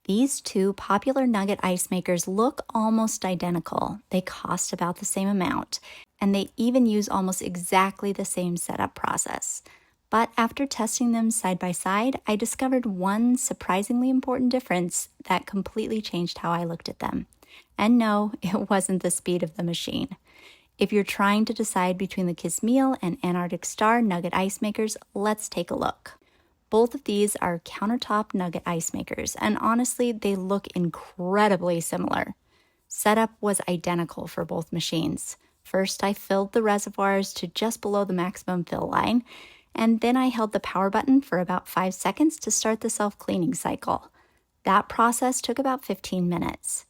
These two popular nugget ice makers look almost identical. They cost about the same amount, and they even use almost exactly the same setup process. But after testing them side by side, I discovered one surprisingly important difference that completely changed how I looked at them. And no, it wasn't the speed of the machine. If you're trying to decide between the Kismile and Antarctic Star nugget ice makers, let's take a look. Both of these are countertop nugget ice makers, and honestly, they look incredibly similar. Setup was identical for both machines. First, I filled the reservoirs to just below the maximum fill line, and then I held the power button for about 5 seconds to start the self-cleaning cycle. That process took about 15 minutes.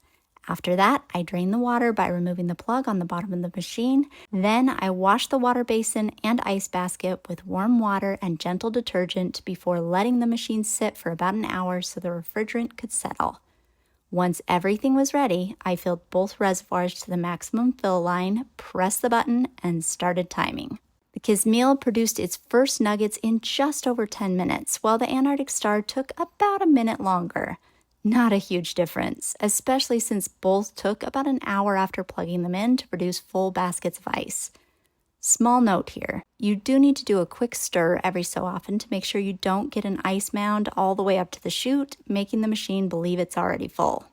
After that, I drained the water by removing the plug on the bottom of the machine. Then I washed the water basin and ice basket with warm water and gentle detergent before letting the machine sit for about an hour so the refrigerant could settle. Once everything was ready, I filled both reservoirs to the maximum fill line, pressed the button, and started timing. The Kismile produced its first nuggets in just over 10 minutes, while the Antarctic Star took about a minute longer. Not a huge difference, especially since both took about an hour after plugging them in to produce full baskets of ice. Small note here, you do need to do a quick stir every so often to make sure you don't get an ice mound all the way up to the chute, making the machine believe it's already full.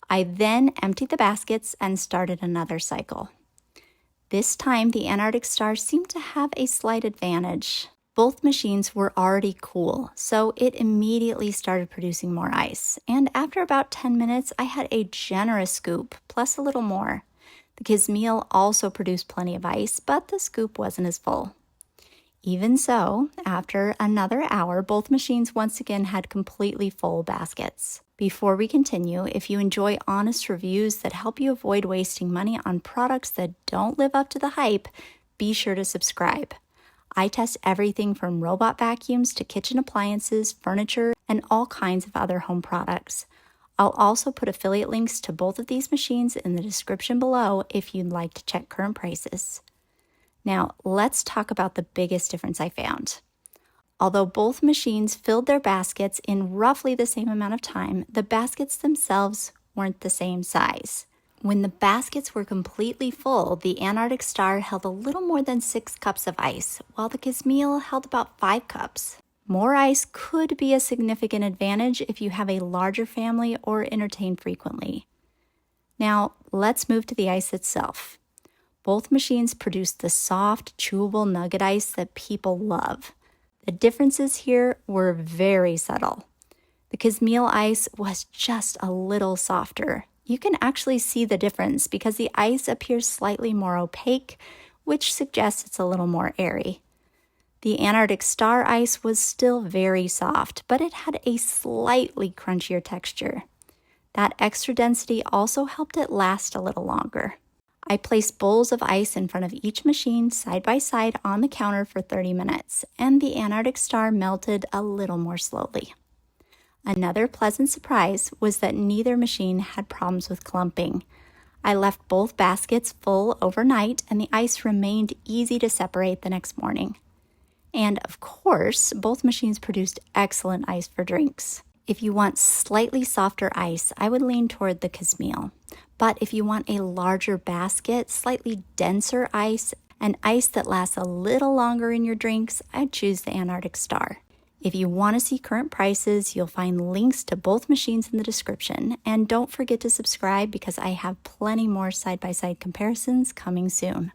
I then emptied the baskets and started another cycle. This time, the Antarctic Star seemed to have a slight advantage. Both machines were already cool, so it immediately started producing more ice. And after about 10 minutes, I had a generous scoop, plus a little more. The Kismile also produced plenty of ice, but the scoop wasn't as full. Even so, after another hour, both machines once again had completely full baskets. Before we continue, if you enjoy honest reviews that help you avoid wasting money on products that don't live up to the hype, be sure to subscribe. I test everything from robot vacuums to kitchen appliances, furniture, and all kinds of other home products. I'll also put affiliate links to both of these machines in the description below if you'd like to check current prices. Now, let's talk about the biggest difference I found. Although both machines filled their baskets in roughly the same amount of time, the baskets themselves weren't the same size. When the baskets were completely full, the Antarctic Star held a little more than 6 cups of ice, while the Kismile held about 5 cups. More ice could be a significant advantage if you have a larger family or entertain frequently. Now, let's move to the ice itself. Both machines produced the soft, chewable nugget ice that people love. The differences here were very subtle. The Kismile ice was just a little softer. You can actually see the difference because the ice appears slightly more opaque, which suggests it's a little more airy. The Antarctic Star ice was still very soft, but it had a slightly crunchier texture. That extra density also helped it last a little longer. I placed bowls of ice in front of each machine side by side on the counter for 30 minutes, and the Antarctic Star melted a little more slowly. Another pleasant surprise was that neither machine had problems with clumping. I left both baskets full overnight, and the ice remained easy to separate the next morning. And of course, both machines produced excellent ice for drinks. If you want slightly softer ice, I would lean toward the Kismile. But if you want a larger basket, slightly denser ice, and ice that lasts a little longer in your drinks, I'd choose the Antarctic Star. If you want to see current prices, you'll find links to both machines in the description. And don't forget to subscribe because I have plenty more side-by-side comparisons coming soon.